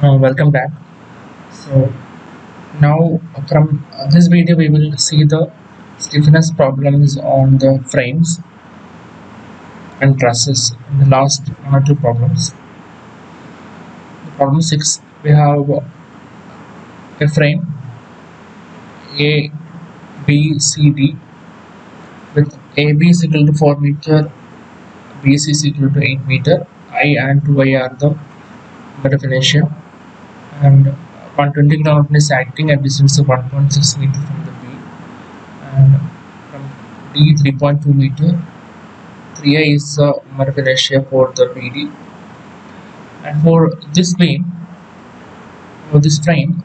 Welcome back. So now from this video we will see the stiffness problems on the frames and trusses in the last one or two problems. The problem 6, we have a frame A, B, C, D with AB is equal to 4 meter, BC is equal to 8 meter, I and 2I are the butterfly inertia, and 120 kN is acting at distance of 1.6 meter from the B, and from D 3.2 meter. 3I is the butterfly inertia for the BD, and for this beam, for this frame,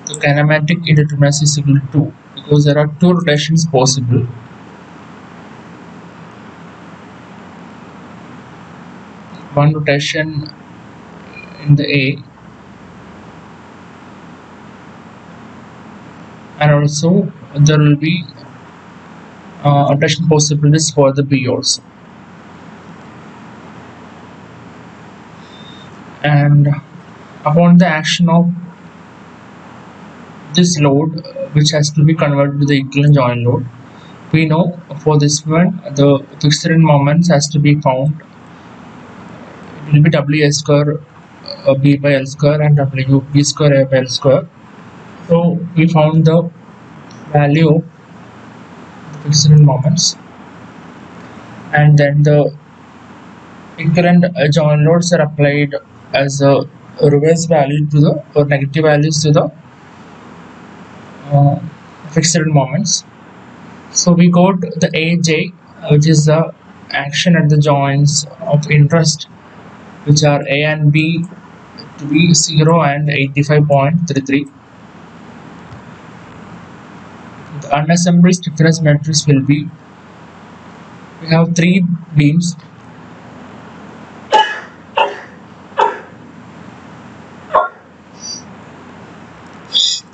the kinematic indeterminacy is equal to 2 because there are two rotations possible. One rotation in the A, and also there will be rotation possibilities for the B also. And upon the action of this load, which has to be converted to the equivalent joint load, we know for this one the fixed end moments has to be found. It will be W square B by L square and W B square A by L square. So we found the value of the fixed end moments, and then the equivalent joint loads are applied as a reverse value to the or negative values to the fixed moments. So we got the AJ, which is the action at the joints of interest, which are A and B to be 0 and 85.33. The unassembled stiffness matrix will be, we have three beams.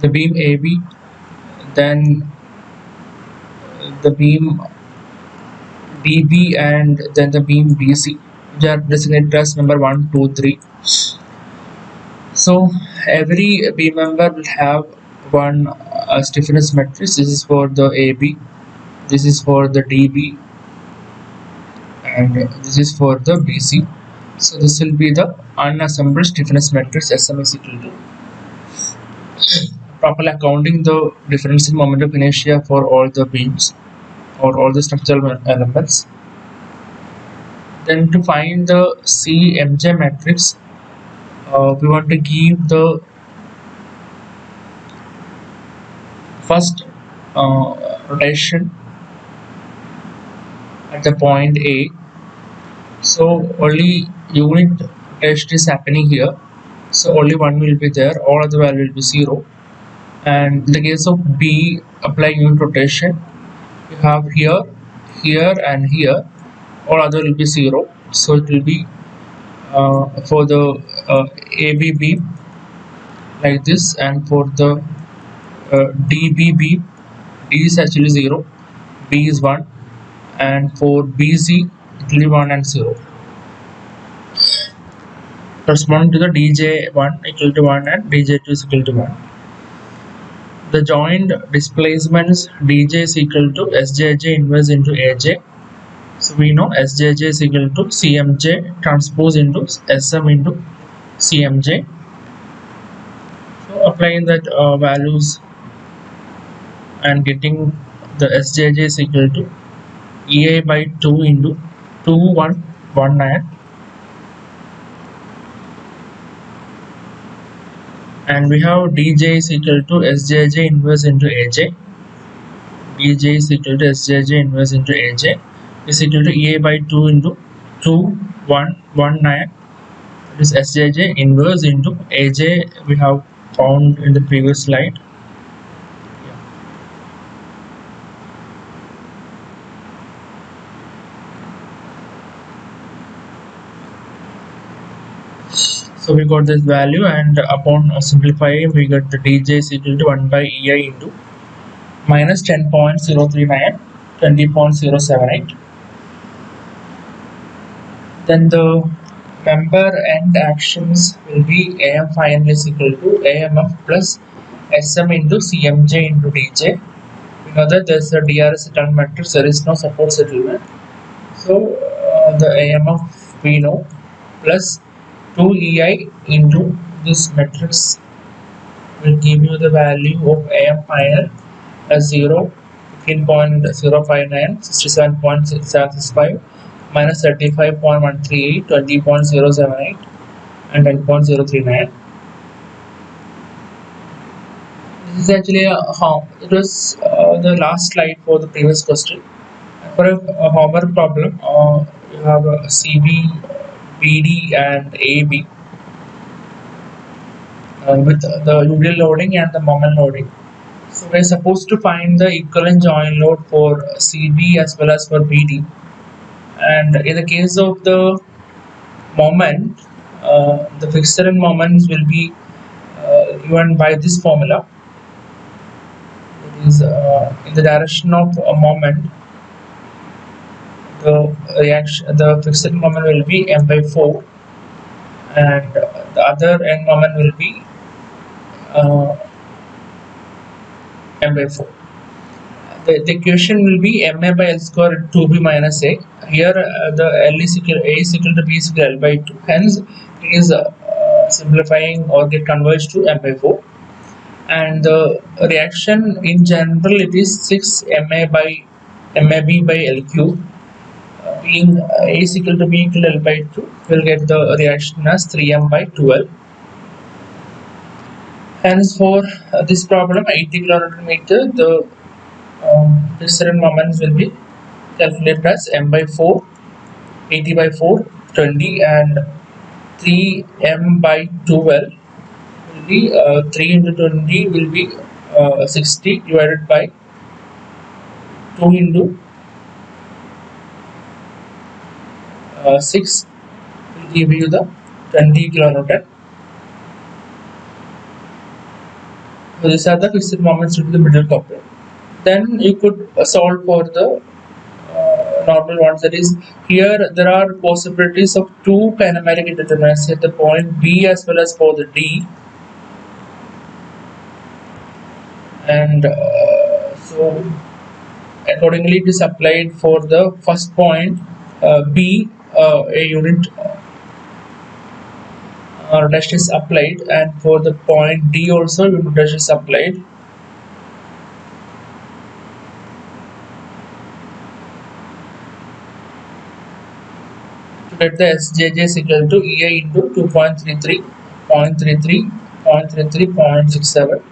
The beam AB, then the beam DB, and then the beam BC, which are designated as number 1, 2, 3. So every beam member will have one stiffness matrix. This is for the AB, this is for the DB, and this is for the BC. So this will be the unassembled stiffness matrix. SM is equal to, properly accounting the difference in moment of inertia for all the beams or all the structural elements. Then to find the CMJ matrix, we want to give the first rotation at the point A. So only unit rotation is happening here, so only one will be there, all other value will be 0. And in the case of B, apply unit rotation, you have here, here and here, all other will be 0. So it will be for the AB beam like this, and for the DB beam, D is actually 0, B is 1, and for BC it will be 1 and 0. Corresponding to the DJ1 equal to 1 and DJ2 is equal to 1. The joint displacements DJ is equal to SJJ inverse into AJ. So we know SJJ is equal to CMJ transpose into SM into CMJ. So applying that values and getting the SJJ is equal to EA by 2 into 2119, and we have DJ is equal to SJJ inverse into AJ. DJ is equal to SJJ inverse into AJ is equal to EA by 2 into 2119. It is SJJ inverse into AJ we have found in the previous slide. So we got this value, and upon simplifying we got the DJ is equal to 1 by EI into minus 10.039, 20.078. Then the member end actions will be AM final is equal to AMF plus SM into CMJ into DJ. We know that there's a DRS settlement matrix, there is no support settlement. So the AMF we know plus 2EI into this matrix will give you the value of AM final as 0, 15.059, 67.765, minus 35.138, 20.078, and 10.039. This is actually a it was the last slide for the previous question. For a Homer problem, you have a CB, BD, and AB with the usual loading and the moment loading. So we're supposed to find the equivalent joint load for CB as well as for BD. And in the case of the moment, the fixed end moments will be given by this formula. It is in the direction of a moment. The fixed end moment will be m by 4, and the other end moment will be uh, m by 4. The equation will be ma by L square 2b minus a. Here the L is equal, a is equal to b is equal to L by 2. Hence it is simplifying or get converged to m by 4. And the reaction in general it is 6 mab by L cube. Being a is equal to b equal to L by 2, will get the reaction as 3m by 12. Hence for this problem 80 kilonewton meter, the fixed moments will be calculated as m by 4, 80 by 4, 20, and 3m by 12 will be 3 into 20 will be 60 divided by 2 into 6 will give you the 20 kilonewton. So these are the fixed moments to the middle couple. Then you could solve for the normal ones. That is, here there are possibilities of two kinematic indeterminacies at the point B as well as for the D, and so accordingly it is applied for the first point B, a unit dash is applied, and for the point D also unit dash is applied. To get the SJJ is equal to EI into 2.33, 0.33, 0.33, 0.67.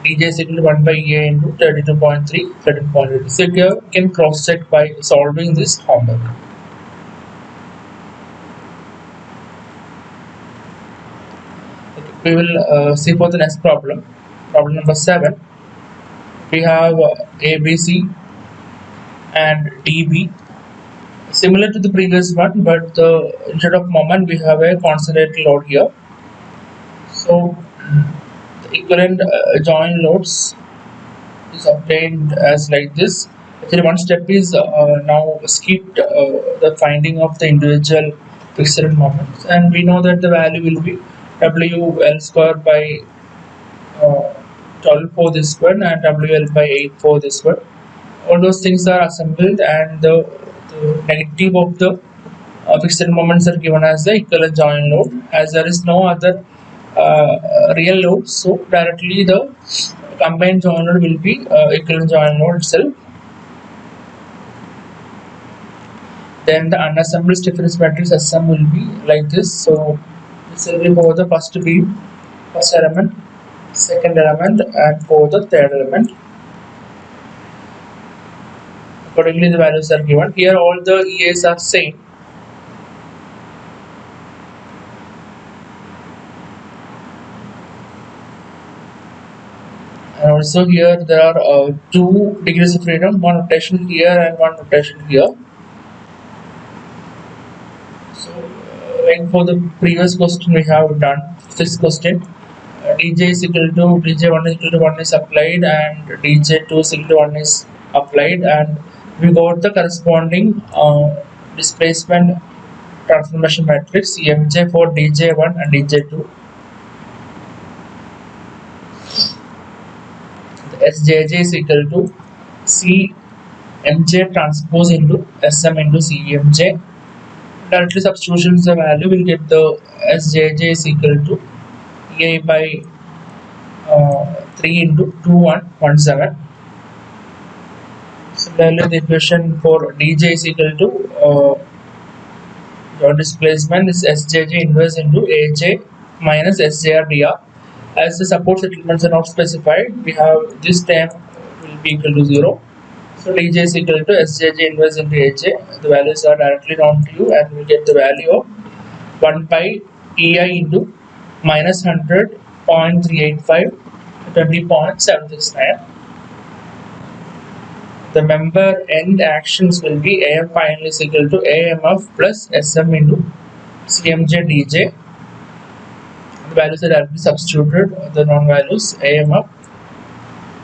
DJ is equal to 1 by EI into 32.3, 13.8. So you can cross check by solving this homework. Okay, we will see for the next problem. Problem number 7. We have ABC and DB. Similar to the previous one, but instead of moment we have a concentrated load here. So the equivalent joint loads is obtained as like this. Actually, one step is now skipped, the finding of the individual fixed moments, and we know that the value will be WL square by 12 for this one and WL by 8 for this one. All those things are assembled, and the negative of the fixed moments are given as the equivalent joint load, as there is no other real load, so directly the combined joint load will be equivalent joint load itself. Then the unassembled stiffness matrix SM will be like this. So this will be for the first beam, first element, second element, and for the third element. Accordingly the values are given. Here all the EAs are same. And also here there are 2 degrees of freedom, one rotation here and one rotation here. So like for the previous question we have done, this question, DJ is equal to DJ1 is equal to 1 is applied, and DJ2 is equal to 1 is applied, and we got the corresponding displacement transformation matrix CMJ for DJ1 and DJ2. The SJJ is equal to CMJ transpose into SM into CMJ. Directly substitution the value, will get the SJJ is equal to EI by 3 into 2117. Similarly, the equation for DJ is equal to your displacement is SJJ inverse into AJ minus SJR dr. As the support settlements are not specified, we have this term will be equal to 0. So DJ is equal to SJJ inverse into AJ. The values are directly known to you, and we get the value of 1 pi EI into minus 100.385 20.769. The member end actions will be AM final is equal to AMF plus SM into CMJ DJ. The values are directly substituted, the known values AMF,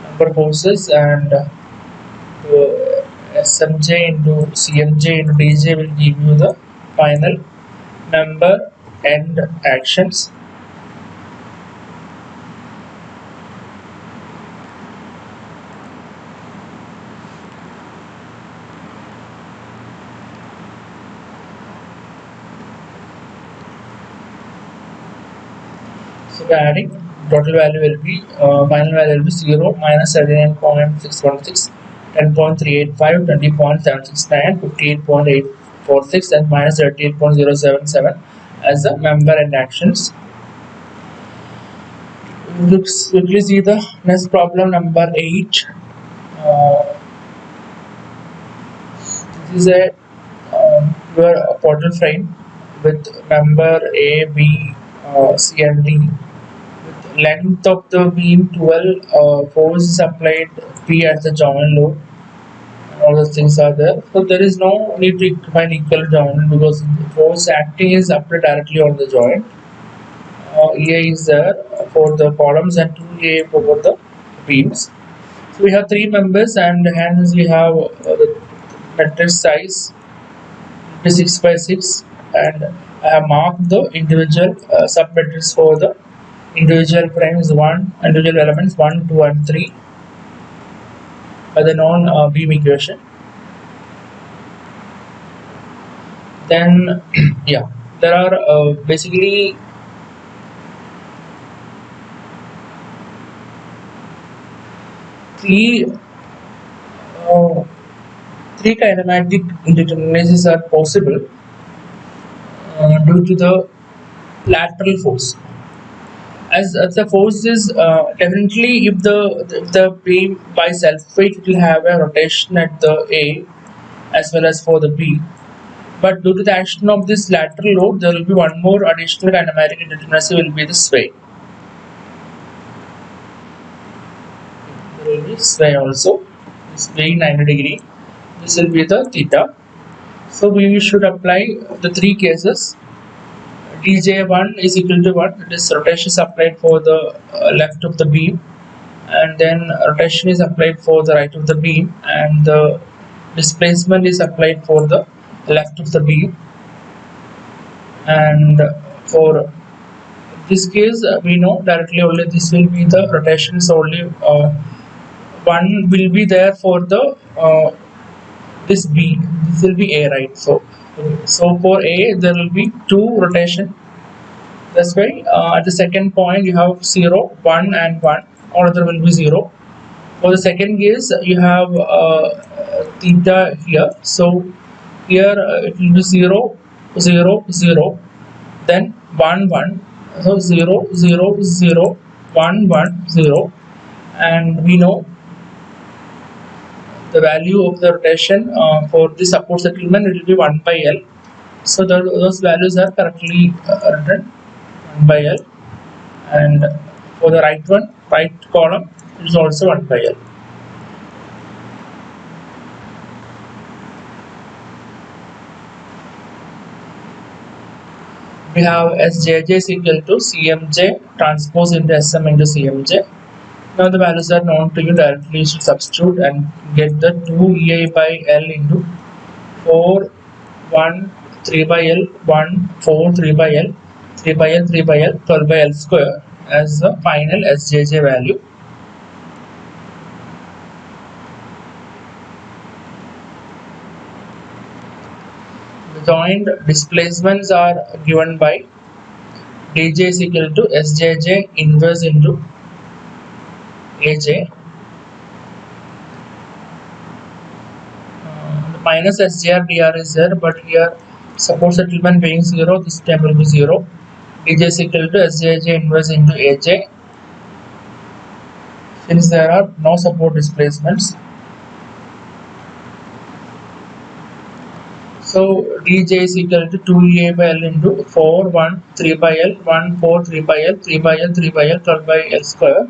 number forces, and SMJ into CMJ into DJ will give you the final member end actions. So by adding, total value will be final value will be 0 minus 79.616, 10.385, 20.769, 58.846, and minus 38.077 as the member and actions. Let's quickly see the next problem, number 8. This is a your portal frame with member A, B, C, and D. Length of the beam 12, force is applied P at the joint load, and all those things are there. So there is no need to find equal joint because the force acting is applied directly on the joint. EA is there for the columns and 2A for the beams. So we have 3 members, and hence we have the matrix size 6 by 6, and I have marked the individual submatrix for the individual frames 1, individual elements 1, 2, and 3 by the known beam equation. Then yeah, there are basically three kinematic indeterminacies are possible due to the lateral force. As the force is definitely, if the beam by self-weight, it will have a rotation at the A as well as for the B. But due to the action of this lateral load, there will be one more additional kinematic indeterminacy, will be the sway. There will be sway also. Sway 90 degree. This will be the theta. So we should apply the 3 cases. DJ1 is equal to 1, it is rotation is applied for the left of the beam, and then rotation is applied for the right of the beam, and the displacement is applied for the left of the beam. And for this case, we know directly only this will be the rotations only. One will be there for the this B, this will be A, right? So for A there will be 2 rotation. That's why at the second point you have 0, 1, and 1, or other will be 0. For the second case you have theta here. So here it will be 0, 0, 0, then 1, 1. So 0, 0, 0, 1, 1, 0, and we know the value of the rotation for the support settlement, it will be 1 by L. So those values are correctly written, 1 by L, and for the right column, it is also 1 by L. We have SJJ is equal to CMJ transpose into SM into CMJ. Now the values are known to you, directly you should substitute and get the 2 EI by L into 4, 1, 3 by L, 1, 4, 3 by L, 3 by L, 3 by L, 12 by L square as the final SJJ value. The joint displacements are given by dj is equal to sjj inverse into aj. The minus sjr dr is there, but here support settlement being 0, this term will be 0. dj is equal to sjj inverse into aj. Since there are no support displacements, so dj is equal to 2a by L into 4, 1, 3 by L, 1, 4, 3 by L, 3 by L, 3 by L, 12 by L square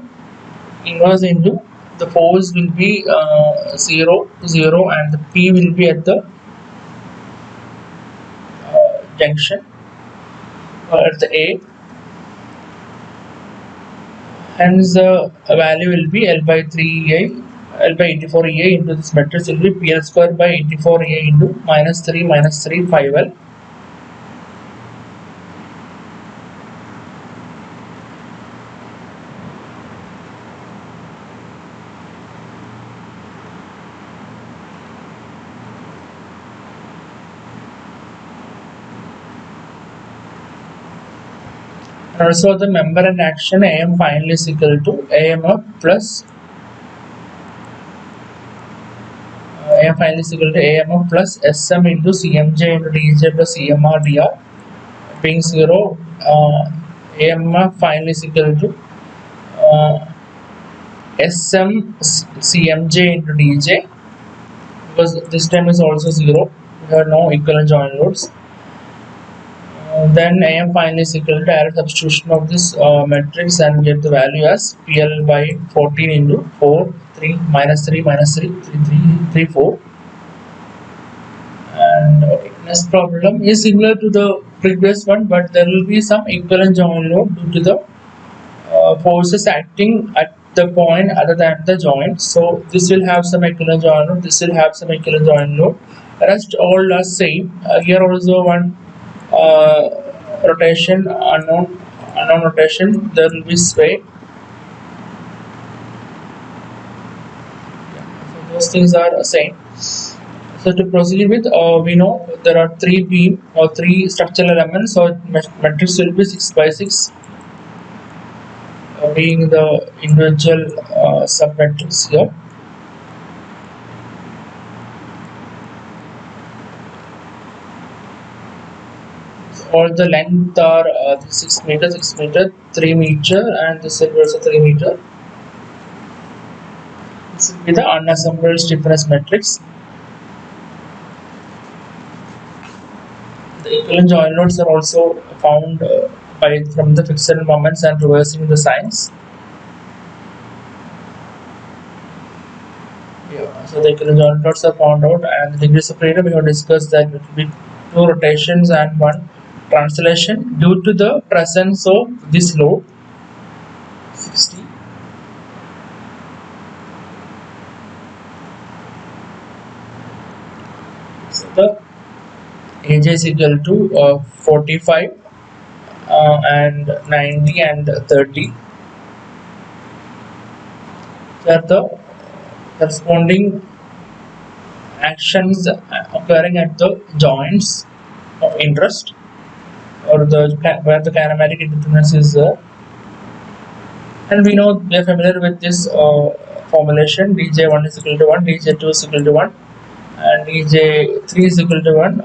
inverse into the force will be 0, 0, and the P will be at the junction at the A. Hence the value will be L by 3A, L by 84A into this matrix will be PL square by 84A into minus 3, 5L. And also the member and action AM finally is equal to AMF plus AM finally is equal to AMF plus SM into CMJ into DJ plus CMR DR being 0. AMF finally is equal to SM CMJ into DJ, because this time is also 0. We have no equivalent joint loads. Then AM finally is equal to direct substitution of this matrix and get the value as PL by 14 into 4, 3, minus 3, 3, 4. And okay, next problem is similar to the previous one, but there will be some equivalent joint load due to the forces acting at the point other than the joint. So this will have some equivalent joint load, this will have some equivalent joint load. Rest all are same. Here also one rotation, unknown rotation, there will be sway. So those things are same. So to proceed with, we know there are 3 beam or 3 structural elements, so matrix will be 6 by 6, being the individual sub-matrix here. All the length are 6 meter, 6 meter, 3 meter, and this is also 3 meter. This will be the unassembled stiffness matrix. The equivalent joint loads are also found from the fixed moments and reversing the signs. Yeah, so the equivalent joint loads are found out, and the degrees of freedom we have discussed that it will be 2 rotations and 1 translation due to the presence of this load 60. So the AJ is equal to 45 and 90 and 30. So are the corresponding actions occurring at the joints of interest, or where the kinematic independence is there. And we know we are familiar with this formulation: dj1 is equal to 1, dj2 is equal to 1, and dj3 is equal to 1.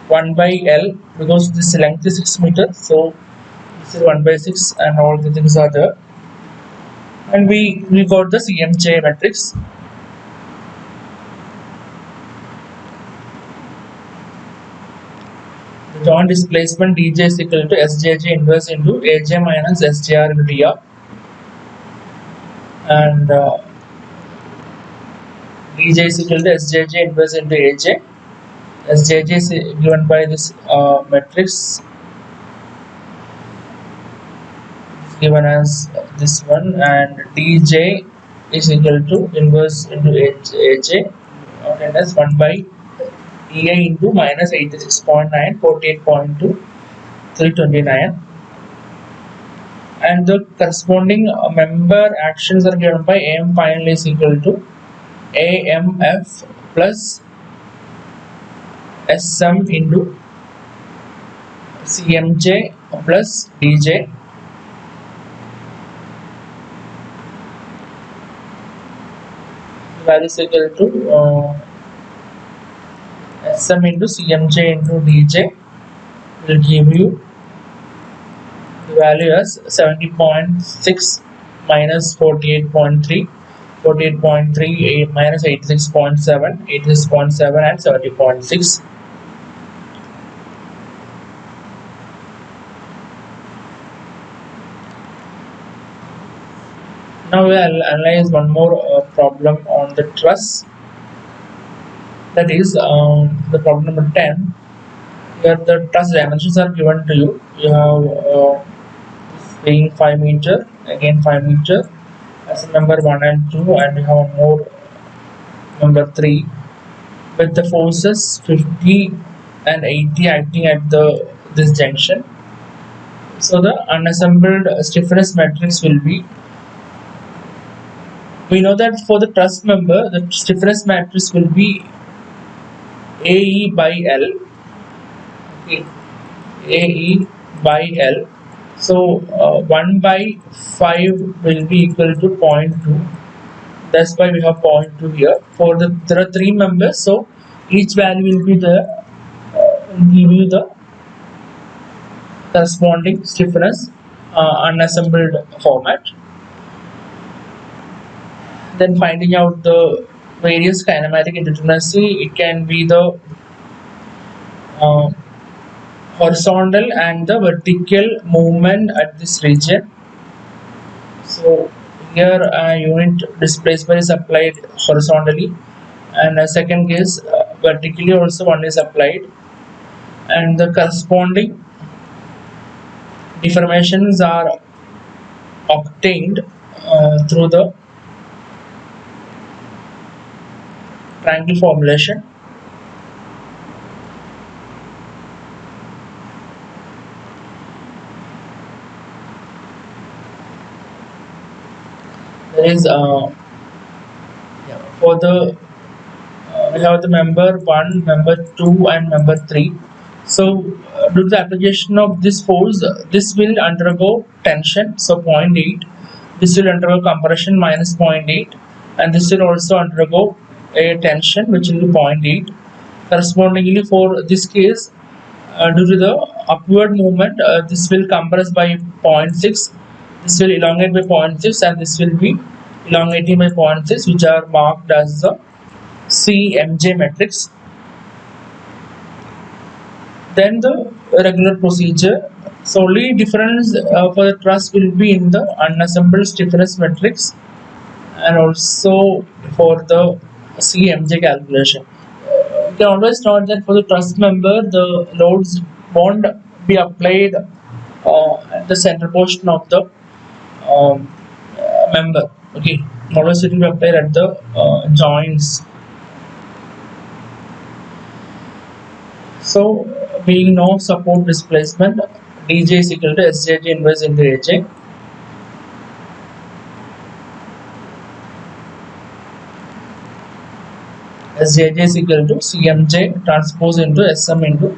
1 by L, because this length is 6 meters, so this is 1 by 6, and all the things are there. And we got the CMJ matrix. The joint displacement dj is equal to sjj inverse into aj minus sjr into dr, and dj is equal to sjj inverse into aj. Sjj is given by this matrix, given as this one, and dj is equal to inverse into aj, obtained as 1 by EA into minus 86.9, 48.2, 329, and the corresponding member actions are given by AM final is equal to AMF plus SM into CMJ plus DJ. Value is equal to SM into CMJ into DJ will give you the value as 70.6 minus 48.3, 48.3 minus 86.7, 86.7 and 70.6. Now we will analyze one more problem on the truss. That is the problem number 10. Where the truss dimensions are given to you. You have being 5 meter, again 5 meter as number 1 and 2, and you have more number 3 with the forces 50 and 80 acting at this junction. So the unassembled stiffness matrix will be, we know that for the truss member the stiffness matrix will be AE by L. Okay. AE by L. So 1 by 5 will be equal to 0.2. That's why we have 0.2 here. For there are 3 members, so each value will be the give you the corresponding stiffness unassembled format. Then finding out the various kinematic indeterminacy, it can be the horizontal and the vertical movement at this region. So here unit displacement is applied horizontally, and a second case vertically also one is applied, and the corresponding deformations are obtained through the triangle formulation. There is for the we have the member 1, member 2 and member 3. So due to the application of this force, this will undergo tension, so 0.8. This will undergo compression minus 0.8, and this will also undergo a tension which will be 0.8. Correspondingly for this case, due to the upward movement, this will compress by 0.6, this will elongate by 0.6, and this will be elongating by 0.6, which are marked as the CMJ matrix. Then the regular procedure. So only difference for the truss will be in the unassembled stiffness matrix and also for the CMJ calculation. You can always note that for the truss member the loads won't be applied at the center portion of the member. Okay, always it will be applied at the joints. So being no support displacement, dj is equal to sjj inverse into aj. Sjj is equal to cmj transpose into sm into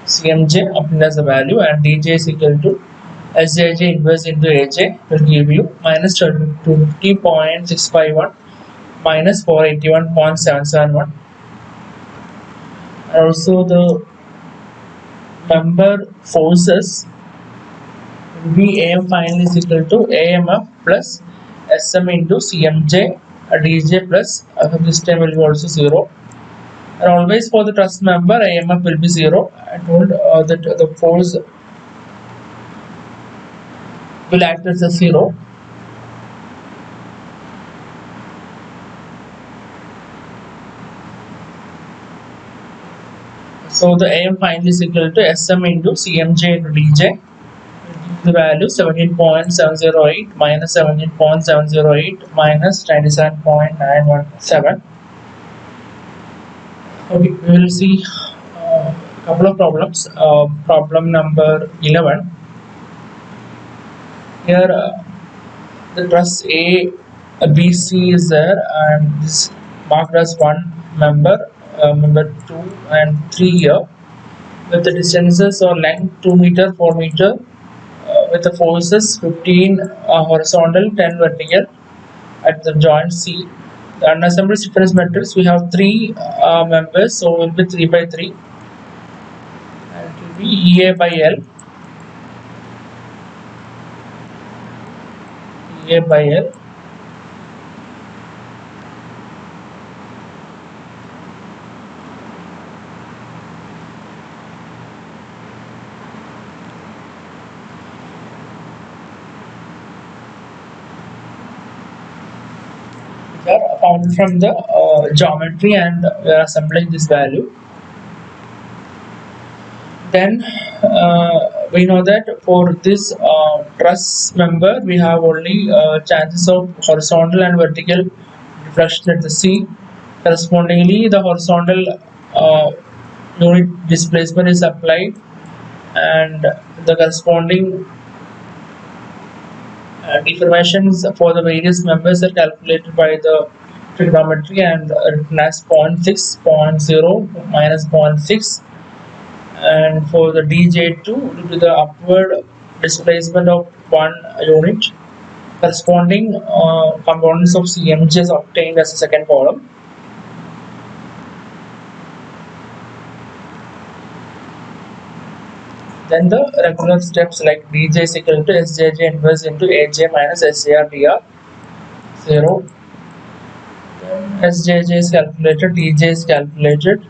cmj obtained as a value, and dj is equal to sjj inverse into aj will give you minus 250.651 minus 481.771. And also the member forces will be AM final is equal to AMF plus SM into CMJ DJ plus this time will be also 0. And always for the truss member AMF will be 0. I told that the force will act as a 0. So the AM final is equal to SM into CMJ into DJ. The value 17.708 minus 17.708 minus 97.917. Okay, we will see a couple of problems. Problem number 11. Here, the truss B, C is there, and this marked as one member, member 2 and 3 here, with the distances or length 2 meter, 4 meter, with the forces 15 horizontal, 10 vertical at the joint C. The unassembled stiffness matrix, we have three members, so it will be 3 by 3, and it will be EA by L, EA by L. We are found from the geometry, and we are assembling this value. Then we know that for this truss member, we have only chances of horizontal and vertical deflection at the C. Correspondingly, the horizontal unit displacement is applied, and the corresponding deformations for the various members are calculated by the trigonometry and written as 0.6, zero point 0, minus zero point 0.6, and for the dj2 due to the upward displacement of one unit, corresponding components of cmj is obtained as a second column. Then the regular steps like dj is equal to sjj inverse into aj minus sjr dr 0. Then sjj is calculated, dj is calculated,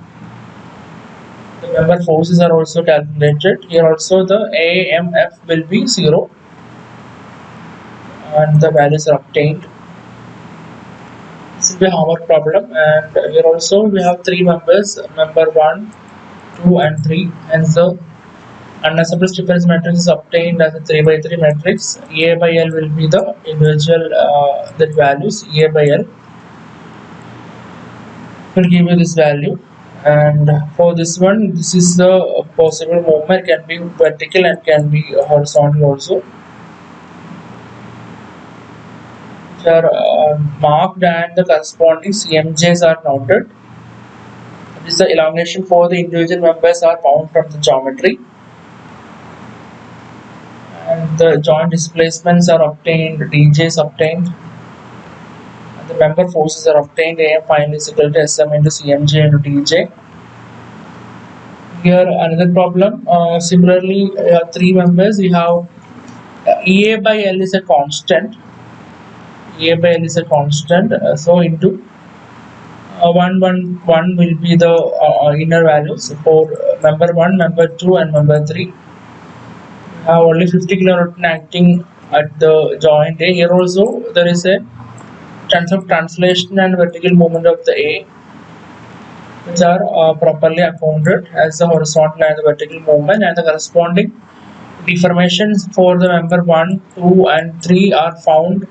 the member forces are also calculated. Here also the AMF will be 0, and the values are obtained. This will be a homework problem, and here also we have three members, member 1, 2 and 3, and the unassembled stiffness matrix is obtained as a 3 by 3 matrix. A by L will be the individual that values. A by L will give you this value, and for this one, this is the possible movement, can be vertical and can be horizontal also, which are marked, and the corresponding CMJs are noted. This is the elongation for the individual members are found from the geometry, and the joint displacements are obtained, dj's obtained, and the member forces are obtained. AM finally is equal to SM into CMJ into dj. Here another problem, similarly three members, we have EA by L is a constant, EA by L is a constant, so into 1 will be the inner values for member 1, member 2 and member 3. We have only 50 kilonewton acting at the joint A. Here also there is a chance of translation and vertical movement of the A, which are properly accounted as the horizontal and the vertical movement, and the corresponding deformations for the member 1, 2 and 3 are found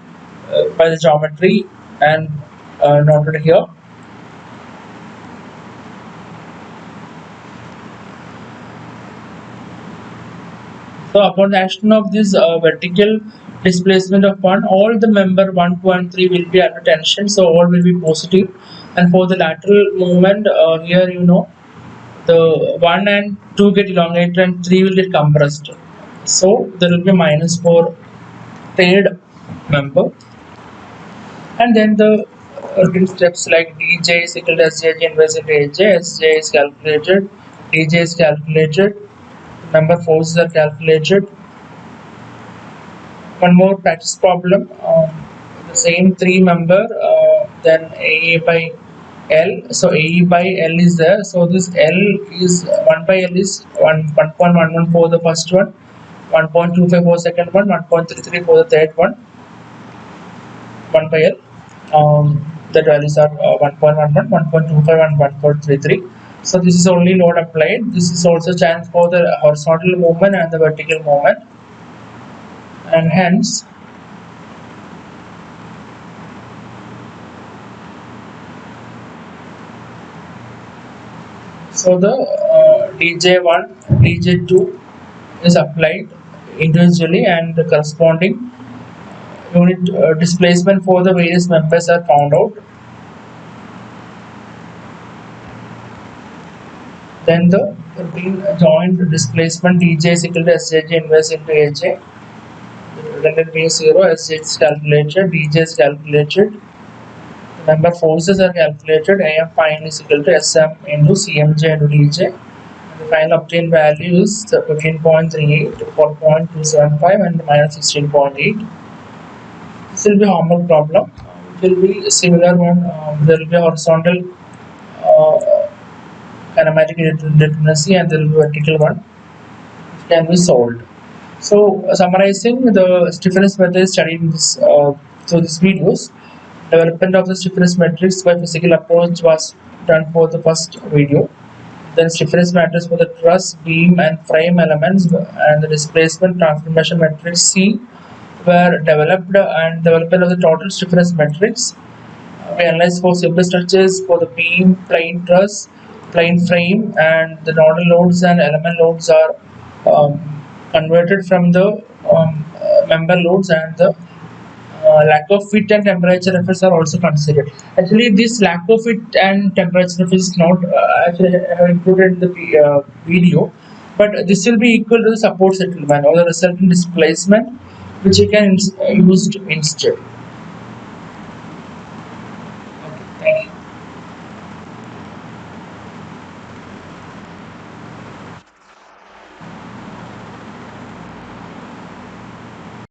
by the geometry and noted here. So upon the action of this vertical displacement of 1, all the member 1, 2 and 3 will be under tension, so all will be positive. And for the lateral movement, here you know the 1 and 2 get elongated and 3 will get compressed. So there will be minus for third member. And then the routine steps like dj is equal to sjj inverse into aj, sj is calculated, dj is calculated, member forces are calculated. One more practice problem, the same three member, then AE by L. So AE by L is there, so this L is 1 by L is 1.11 for the first one, 1.25 for the second one, 1.33 for the third one, 1 by L. The values are 1.11, 1.25 and 1.33. So this is only load applied. This is also chance for the horizontal movement and the vertical movement, and hence So the DJ1, DJ2 is applied individually, and the corresponding unit displacement for the various members are found out. Then the being joint displacement dj is equal to sjj inverse into aj. Then it being 0, sj is calculated, dj is calculated. The member forces are calculated. Am fine is equal to sm into cmj into dj. And the final obtained value is 15.38, 4.275, and minus 16.8. This will be a homework problem. It will be a similar one. There will be a horizontal kinematic indeterminacy, and there will be a vertical one. It can be solved. So, summarizing the stiffness method studied in this through these videos, development of the stiffness matrix by physical approach was done for the first video. Then stiffness matrix for the truss, beam, and frame elements, and the displacement transformation matrix C were developed, and development of the total stiffness matrix. We analyze for simple structures for the beam, plane truss, plane frame, and the nodal loads and element loads are um, converted from the member loads, and the lack of fit and temperature effects are also considered. Actually, this lack of fit and temperature effects is not actually I have included in the video, but this will be equal to the support settlement or the resultant displacement, which you can use instead. Okay, thank you.